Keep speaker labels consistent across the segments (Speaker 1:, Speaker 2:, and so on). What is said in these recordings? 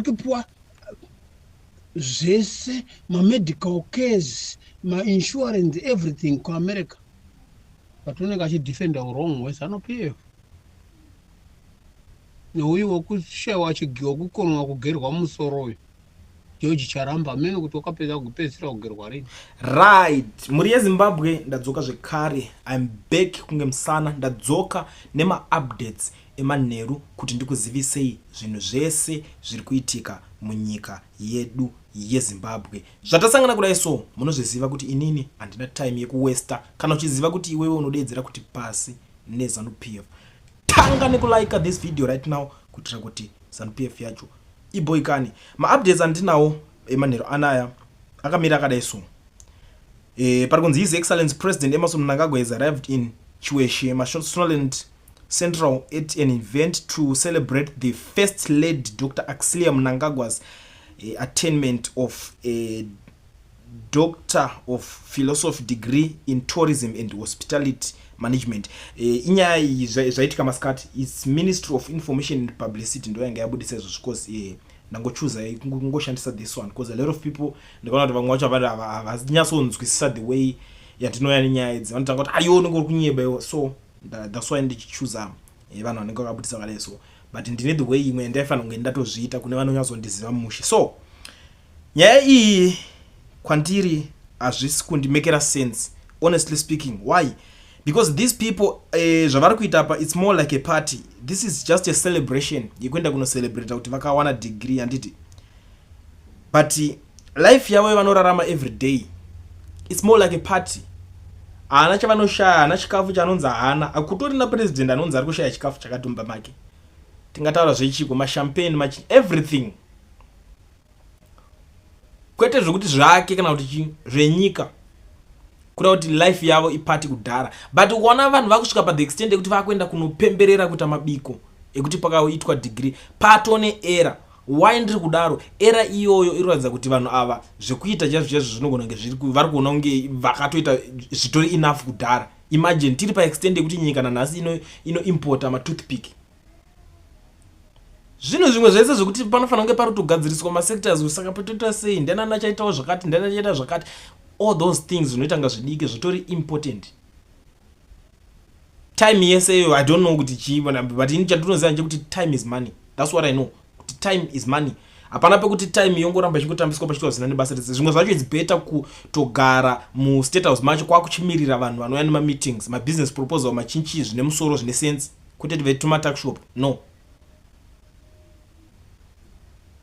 Speaker 1: kupuwa zvese medical case insurance everything ku America but unenge achidefenda wrong weZanuPF neuyu wokushayiwa chigiwa kukonwa kugerwa musoro uyu George Charamba mene kuti wakapedza kupedzisira kugerwa rini.
Speaker 2: Right, muri yeZimbabwe ndadzoka zvekare. I'm back kunge musana ndadzoka nema updates emanheru kuti ndikuzivisei zvinhu zvese zviri kuitika munyika yedu yeZimbabwe. Zvatasangana kudai so munozviziva kuti inini handina time yekuwesta. Kana uchiziva kuti iwewe unodedzera kuti pasi neZanuPF, tanga nekulike this video right now kuitira kuti ZanuPF yacho iboikani. Ma-updates andinawo emanheru anaya akamira akadai so. Parikunzi His Excellency President Emerson Mnangagwa has arrived in Chiweshe, Mashonaland Central at an event to celebrate the First Lady Dr. Axlia Mnangagwa's attainment of a Doctor of Philosophy degree in Tourism and Hospitality Management. Inyaya zvaitika masikati is Ministry of Information and Publicity ndo yanga yabudisa izvo because nangochuza kungoshandisa this one because a lot of people ndikaona kuti vamwe vacho havanyasonzwisisa the way yatinoya nenyaya idzi vanotanga kuti aioni kuri kunyeba so that's why ndichichuza vanhu vanenge vakabudisa kale so but ndine the way imwe ndaifanira kunge ndatozviita kune vanonyazondiziva Mushe. So nyaya iyi kwandiri hazvisi kundimekera sense honestly speaking. Why? Because these people zvavari kuita apa it's more like a party. This is just a celebration yekuenda kuno-celebrate kuti vakawana degree handiti, but life yavo vanorarama every day it's more like a party. Haana chavanoshaya, haana chikafu chanonzi haana. Akutorina president anonzi ari kushaya chikafu chakatumba make. Tingataura zvechiko mashampagne everything. Kwete zvokuti zvake kana kuti zvenyika kuda kuti life yavo ipati kudhara, but kuona vanhu vakusvika pa the extent yekuti vakuenda kunopemberera kuita mabiko ekuti pakaitwa degree patone era. Why ndiri kudaro? Era iyoyo inoratidza kuti vanhu ava zvekuita chazvo zvinogona kunge vari kuona kunge vakatoita zvitori enough kudhara. Imagine tiri pa extent yekuti nyika nanhasi ino importa matoothpick. Zvinhu zvimwe zvese zvekuti panofanira kunge pari kutogadziriswa masectors saka patoita sei ndiani achaitawo zvakati ndiani achaita zvakati. All those things zvinoita nga zvidiki zvitori important. Time yeseyo I don't know kuti chiibona but ini chandinoziva ndechekuti time is money. That's what I know. Kuti time is money. Hapana pekuti time yongoramba ichingotambiswa pachiitwa zina nebasa rese. Zvimwe zvacho it's better kutogara mu-state house macho kwakuchimirira vanhu vanouya nema-meetings, ma-business proposal machinchi zvine musoro zvine sense kuti tuma-tuckshop. No.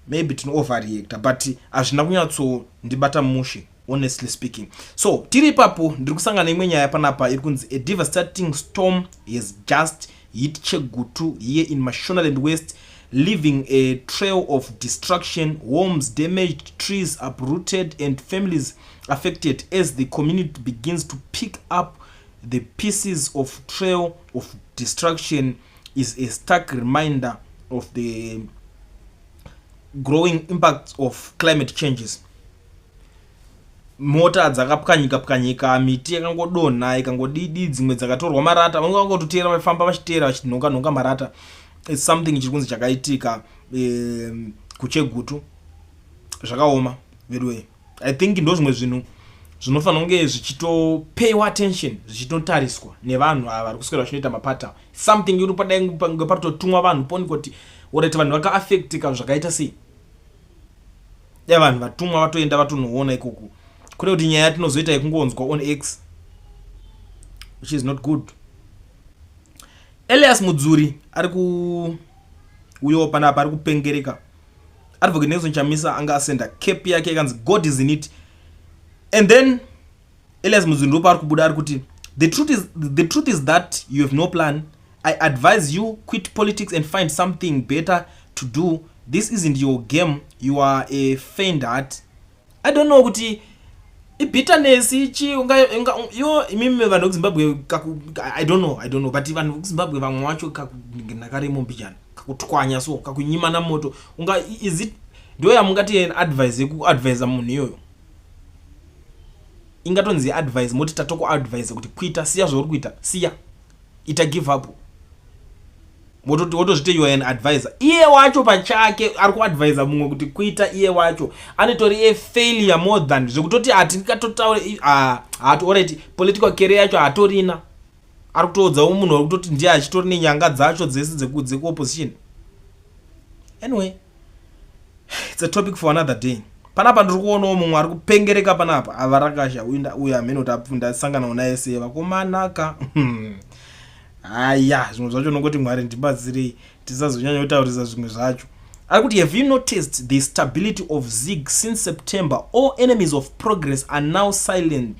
Speaker 2: Maybe tino overreacta but hazvina kunyatsondibata Mushe honestly speaking. So tiri ipapo ndiri kusangana imwe nyaya panapa iri kunzi a devastating storm has just hit Chegutu here in Mashonaland West, leaving a trail of destruction, homes damaged, trees uprooted and families affected as the community begins to pick up the pieces of trail of destruction. Is a stark reminder of the growing impact of climate changes. Mota dzakapwanyika, miti yakangodonha ikangodidi, dzimwe dzakatorwa marata, vamwe vangototera vafamba vachitera vachinhonga marata. It's something chiri kunzi chakaitika kuChegutu zvakaoma very way. I think ndo zvimwe zvinhu zvinofanira kunge zvichitopaywa attention, zvichitotariswa nevanhu ava vari kuswera vachinoita mapata. Something yuri padai paritotumwa vanhu poni kuti orati vanhu vaka-affectika zvakaita sei. Vanhu vatumwa vatoenda vatonoona ikoko. Kune kuti nyaya tinozoita yekungonzwa on X, which is not good. Elias Mudzuri ari uyo panapa ari kupengereka. Advocate Nelson Chamisa anga asenda cape yake ikanzi God is in it. And then Elias Mudzuri ndopa ari kubuda ari kuti the truth is that you have no plan. I advise you quit politics and find something better to do. This isn't your game. You are a faint heart. I don't know kuti bitterness ichi yo imimi vanhu kuZimbabwe I don't know but vanhu kuZimbabwe vamwe vacho nakaremo mbijana kakutwanya so kakunyima na moto is it ndo yamungati advice yekuadvise munhu iyoyo ingatonzi advice moti tatoko advice kuti kuita siya zvauri kuita siya ita give up. wotozviti you are an advisor. Iye wacho pachake ari kuadvisa mumwe kuti kuita iye wacho anitori a failure more than zvekutoti atingatotaura hati alright political career yacho hatorina, ari kutoudzawo munhu ari kutoti ndiye achitori nenyanga dzacho dzese dzekuopposition. Anyway, it's a topic for another day. Panapa ndiri kuonawo mumwe ari kupengereka panapa avarakasha uyu amene kuti apfunda sangana naye se vakomanaka. Aya, zvimwe zvacho nongoti Mwari ndibatsirei tisazonyanya kutaurisa zvimwe zvacho. Ari kuti have you noticed the stability of ZIG since September? All enemies of progress are now silent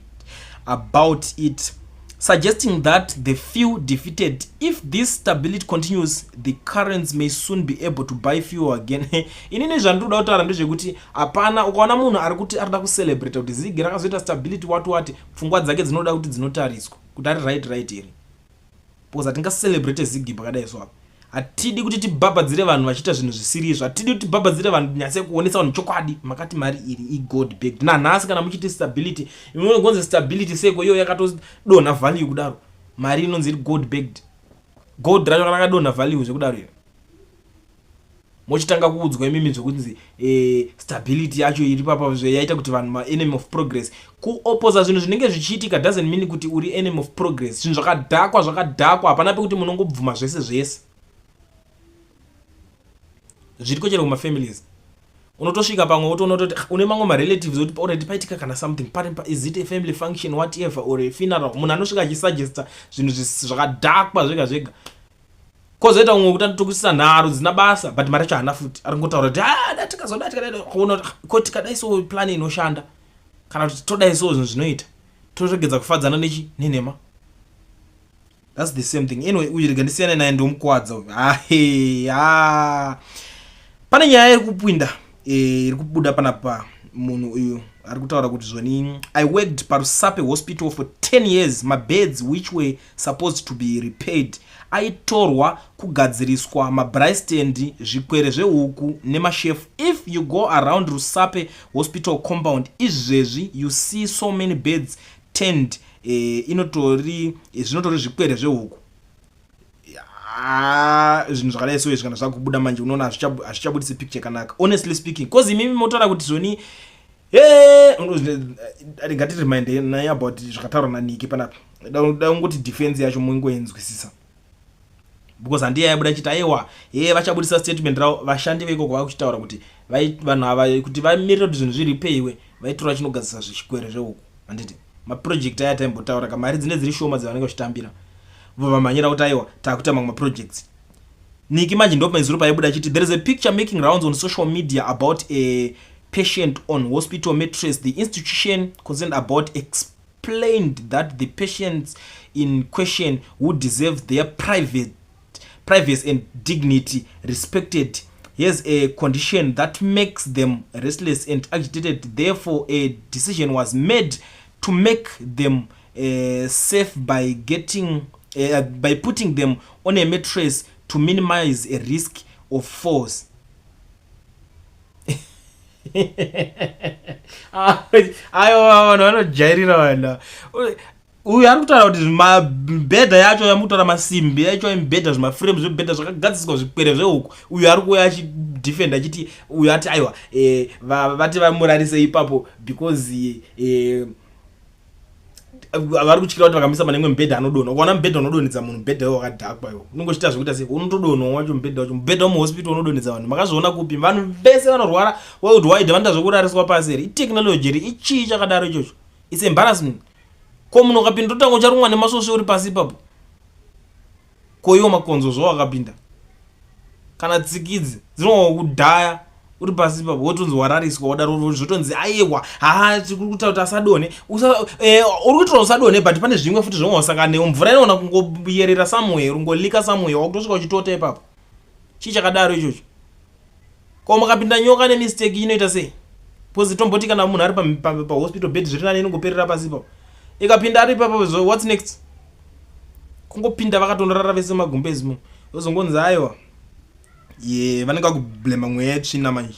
Speaker 2: about it, suggesting that the few defeated, if this stability continues, the currents may soon be able to buy fuel again. Inini zvandoda kutaura ndezvekuti hapana ukaona munhu ari kuti arida kucelebrate kuti ZIG rakazoita stability wati pfungwa dzake dzinoda kuti dzinotariswa kuti ari right here. Because atinga celebrate ZIG pakadai so apa. Hatidi kuti tibhabhadzire vanhu vachiita zvinhu zvisiri izvo. Hatidi kuti tibhabhadzire vanhu nyase kuonesa vanhu chokwadi makati mari iri i-gold backed. Nanhasi kana muchiti stability, imwe gonze stability seko iyo yakatodonha value kudaro. Mari inonzi iri gold backed. Gold racho kana kadonha value zvekudaro here. Mochitanga kuudzwa imimi zvokunzi stability yacho iri papa yaita kuti vanhu enemy of progress. Kuopposa zvinhu zvinenge zvichiitika doesn't mean kuti uri enemy of progress. Zvinhu zvakadhakwa hapana pekuti munongobvuma zvese. Zviriko chero kuma families. Unotosvika pamwe wotoona kuti une mamwe ma relatives kuti already paitika kana something is it a family function whatever or a funeral, munhu anosvika achisuggesta zvinhu zvakadhakwa zvega. Kozoita umwe kuti atokusisa nharo dzina basa but mari yacho hana futi ari kungotaura kuti datikazoda kuona kuti kadai so plan inoshanda kana kuti todai so zvinhu zvinoita toregedza kufadzana nenhema. That's the same thing. Anyway, uyirega ndisiyana naye ndomukwadza. Pane nyaya iri kupinda iri kubuda panapa munhu uyu ari kutaura kuti zvoni I worked paRusape hospital for 10 years. My beds which were supposed to be repaid aitorwa kugadziriswa mabraistand zvikwere zvehuku nemashef. If you go around Rusape hospital compound izvezvi you see so many beds turned zvinotori zvikwere zvehuku. Zvinhu zvakadai so izvi kana zvakubuda manje unoona hazvichabudisi picture kanaka honestly speaking, cause imimi motaura kuti zvoni ngati remind naye about zvakataurwa naNiki panapa daungoti defense yacho mungoenzwisisa because handiye yabuda chita aiwa vachabudisa statement ravo vashandi veikoko vakuchitaura kuti vanhu ava kuti vamirire kuti zvinhu zviripeyiwe vaitora chinogadzisa zvikwere zvehuku. Handiti maproject aya taimbotaura kamari dzine dziri shoma dzavanenge vachitambira vamanyira kuti aiwa takuita mamwe projects. Niki manje ndo pamezuro paibuda chiti there is a picture making rounds on social media about a patient on hospital mattress. The institution concerned about explained that the patients in question would deserve their privacy and dignity respected. Here's a condition that makes them restless and agitated. Therefore, a decision was made to make them safe by putting them on a mattress to minimize a risk of falls. Ayo vanojairira vana uyu ari kutaura kuti mabhedha yacho yamutora masimbi yacho mibhedha zvimaframe zvebhedha zvakagadziswa zvikwere zvehuku. Uyu ari kuuya achidefenda achiti uyu ati aiwa vati vamurarise ipapo because vari kutyira kuti vakamisa pane imwe mibhedha anodonha. Ukaona mibhedha unodonhedza munhu mibhedha iwo wakadhakwa iwo unongochita zvekuita sei unotodonha wacho mubhedha wemuhospital unodonhedza vanhu. Makazviona kupi? Vanhu vese vanorwara worldwide vanoita zvekurariswa pasi here. Iteknology iri ichii chakadaro ichocho? It's embarrassment. Ko munhu ukapinda totanga ucharumwa nemasvosve uri pasi ipapo. Ko iwo makonzo zvo wakapinda kana tsikidzi dzinowa kudhaya uri pasi ipapo wotonzi warariswa wadaro zvotonzi aiwa tiri kutaura kuti asadonhe uri kutora usadonhe but pane zvimwe futi zvomawasangana newo mvura inoona kungoyerera somewhere ungolika somewhere wakutosvika uchitota ipapo. Chii chakadaro ichocho? Ko makapinda nyoka nemistake inoita sei? Pozi tomboti kana munhu ari pahospital bed zviri nani inongoperera pasi ipapo ikapinda ari ipapo so what's next? Kungopinda vakatondorara vese magumbezi mo yozongonzi aiwa vanenge vakublema mweya yetsvina manje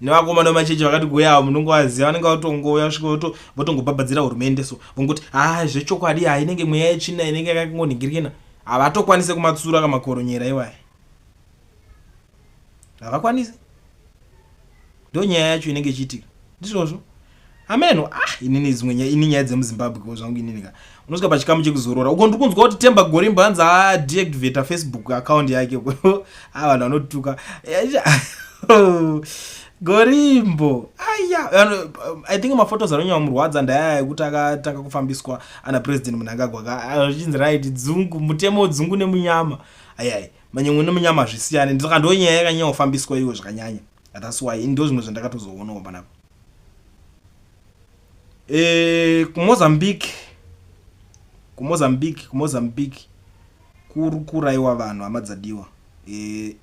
Speaker 2: nevakomana vemachechi vakati goya munongovaziva vanenge vatongoya svika votongobhabhadzira hurumende so vongoti zvechokwadi inenge mweya yetsvina inenge yakangonhingirikena havatokwanise kumatsura kamakoronyera iwaya. havakwanisi. Ndo nyaya yacho inenge ichiitika ndizvozvo. Ameno ini nyaya dzemuZimbabwe zvangu ininika unosvika pachikamu chekuzorora uko ndiri kunzwa kuti Temba Gorimbo hanzi adeactivate Facebook account yake vanhu vanotuka Gorimbo aya I think mafotos anonyamurwadza ndaya yekuti akataka kufambiswa ana president Mnangagwa achinzi right dzungu mutemo wedzungu nemunyama ayai manyemwe nemunyama zvisiyane ndikandonyaya yakanyanya kufambiswa iwo zvakanyanya. That's why ndo zvimwe zvandakatozoonawo panapa. Kumozambique kuri kuraiwa vanhu amadzadiwa.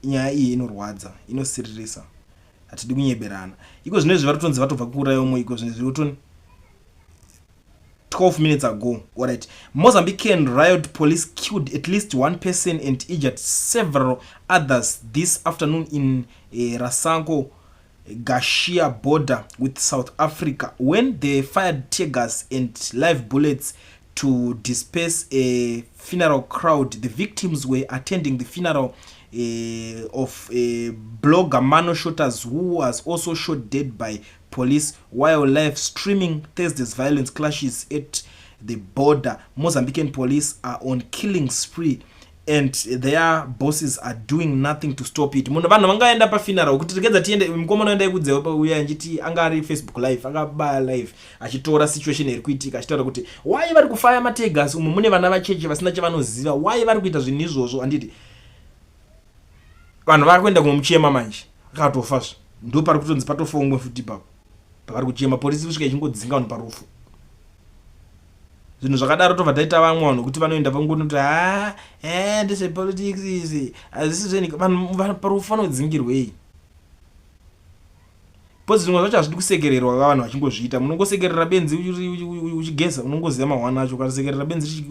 Speaker 2: Nyaya iyi inorwadza, inosiririsa. Hatidi kunyeberana. Iko zvinezvi vari vatobva kuraiwa mwe iko zvinezvi utoni 12 minutes ago. Alright. Mozambican riot police killed at least one person and injured several others this afternoon in Rasango Gashia border with South Africa when they fired tear gas and live bullets to disperse a funeral crowd. The victims were attending the funeral of a blogger Mano Shooters, who was also shot dead by police while live streaming Thursday's violence clashes at the border. Mozambican police are on killing spree and their bosses are doing nothing to stop it. Munhu vanhu vangaenda pa funeral kuti tikedza tiende mukomana enda ikudzewa pa uya njiti angari Facebook live akaba live achitora situation iri kuitika achitaura kuti why vari kufaya mategas umu mune vana vacheche vasina chavanoziva why vari kuita zvinhu izvozvo anditi vanhu vari kuenda kunomuchema manje akatofazvo ndo pari kutonzi patofongwe futi papo pavari kuchema polisi kusvika ichingodzinga vanhu parufu zvinhu zvakadaro tobva taita vamwe vanhu kuti vanoenda vangonoti ndese politics izi hazisi zveni vanhu parufu vanodzingirwei pozi zvimwe zvacho hazvidi kusekererwa vanhu vachingozviita munongosekerera benzi uchigeza unongoziva mahwana acho ukasekerera benzi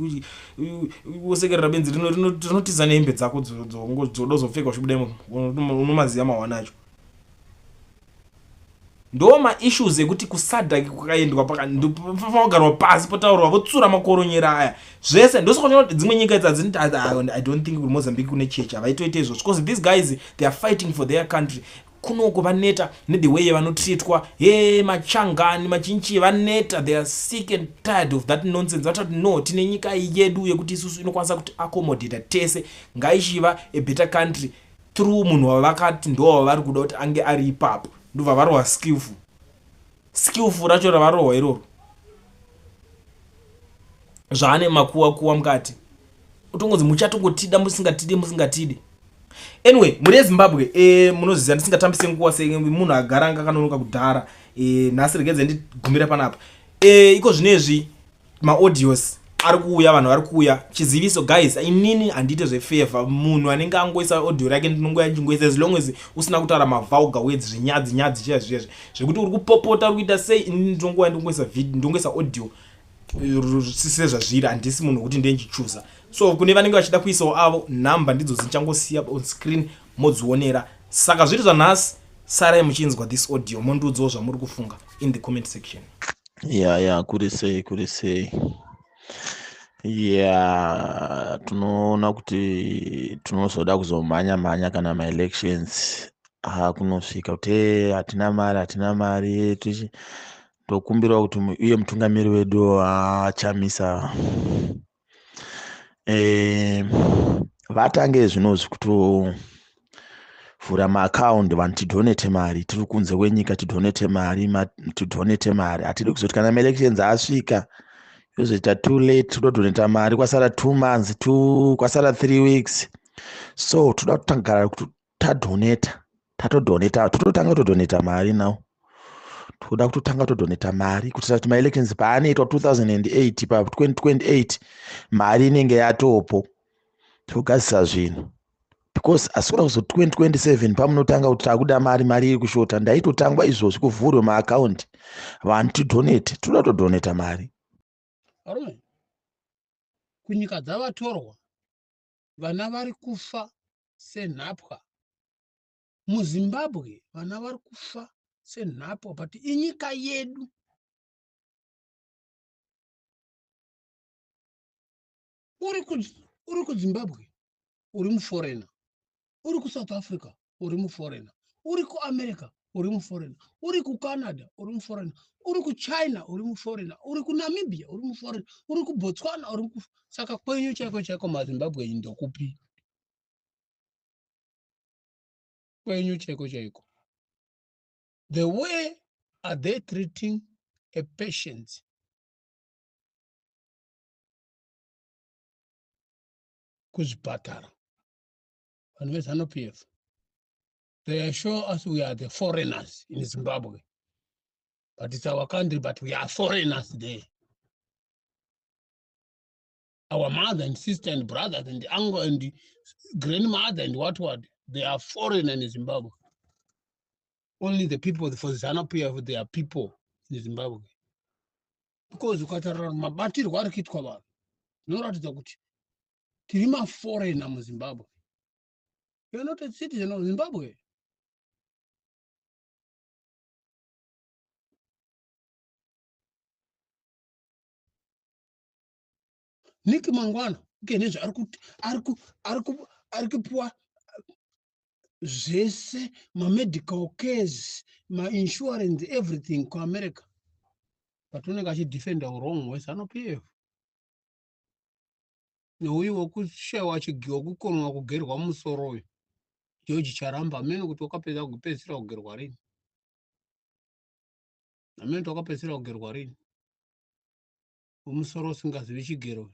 Speaker 2: usekerera benzi rinotiza nehembe dzako dzodozopfeka uchibudemo unomaziva mahwana acho. Ndo maissues ekuti kusadha kwakaendwa pakagarwa pasi potaurwa votsura makoronyera aya zvese ndosokonyora kuti dzimwe nyika idzi I don't think kuti Mozambique kune checha vaitoita izvo because these guys they are fighting for their country. Kunoko vaneta the way vanotreatwa machangani machinchi vaneta, they are sick and tired of that nonsense. Vatati no tine nyika yedu yekuti isusu inokwanisa kuti accommodate tese ngaishiva a better country through munhu wavakati ndo vari kuda kuti ange ari ipapo ndobva varohwa skillful racho ravarohwa iroro zvaane makuwa mukati utongodzi muchatongotida musingatide. Anyway, muri yeZimbabwe munoziva ndisingatambise nguva sei munhu agara anga kanonoka kudhara nhasi regedze ndigumira panapa iko zvinezvi maaudios ari kuuya vanhu vari kuuya chiziviso guys inini handite zvefavor munhu anenge angoisa audio rake ndinongoya ndingoisa as long as usina kutaura mavulgar words zvinyadzi chiya zviyezvi zvekuti uri kupopota uri kuita sei ndinongoya ndingoisa video ndingoisa audio sise zvazviri handisi munhu kuti ndenjichuza. So kune vanenge vachida kuisawo avo nhamba ndidzo dzichangosiya on screen modzionera. Saka zviri zvanhasi sarai muchinzwa this audio mondiudzawo zvamuri kufunga in the comment section.
Speaker 3: kuri sei tunoona kuti tunozoda kuzomhanya kana maelections kunosvika kuti hatina mari tokumbirawo kuti uye mutungamiri wedu achamisa vatange zvinozvi kutovhura maakaundi vanhu tidonate mari tiri kunze kwenyika tidonate mari hatidi kuzoti kana maelections asvika yozoita too late todonata mari kwasara 2 months kwasara 3 weeks. So toda kutangara kuti tototanga kutodonata mari now toda kutotanga kutodonata mari kuitira kuti maelections paanoitwa 2008 pa 2028 mari inenge yatopo togadzisa zvinhu because asikuda kuzo 2027 pamunotanga kuti takuda mari iri kushota ndaitotangwa izvozvi kuvhurwa maakaundi vanhu tidonate toda kutodonata mari.
Speaker 1: Arume kunyika dzavatorwa vana vari kufa senhapwa. MuZimbabwe vana vari kufa senhapwa but inyika yedu. Uri kuZimbabwe uri muforena, uri kuSouth Africa uri muforeigner. Uri ku America uri muforeigner. Uri ku Canada uri muforeigner. Uri ku China uri muforeigner. Uri ku Namibia uri muforeigner. Uri ku Botswana uri ku saka kwenyu chaiko maZimbabwe indokupi. Kwenyu chaiko. The way are they treating a patient kuzipatara? And with Zanupf, they assure us we are the foreigners in Zimbabwe. But it's our country, but we are foreigners there. Our mother and sister and brothers and the uncle and the grandmother and what, they are foreign in Zimbabwe. Only the people for Zanupf, they are people in Zimbabwe. Because ukatarara mabatirwo ari kuitwa vanhu zvinoratidza kuti tiri maforeigner muZimbabwe. You are not a citizen of Zimbabwe. Niki mangwana kenezvo ari kupiwa zvese mamedical cares mainsurance everything kuAmerica, but unenge achidefenda urong hweZanupf neuyu wekushayiwa chigiwa kukonwa kugerwa musoro uyu George Charamba. Amene kuti wakapedzisira kugerwa rini? Amene wakapedzisira kugerwa rini? Umusoro usingazivi chigero.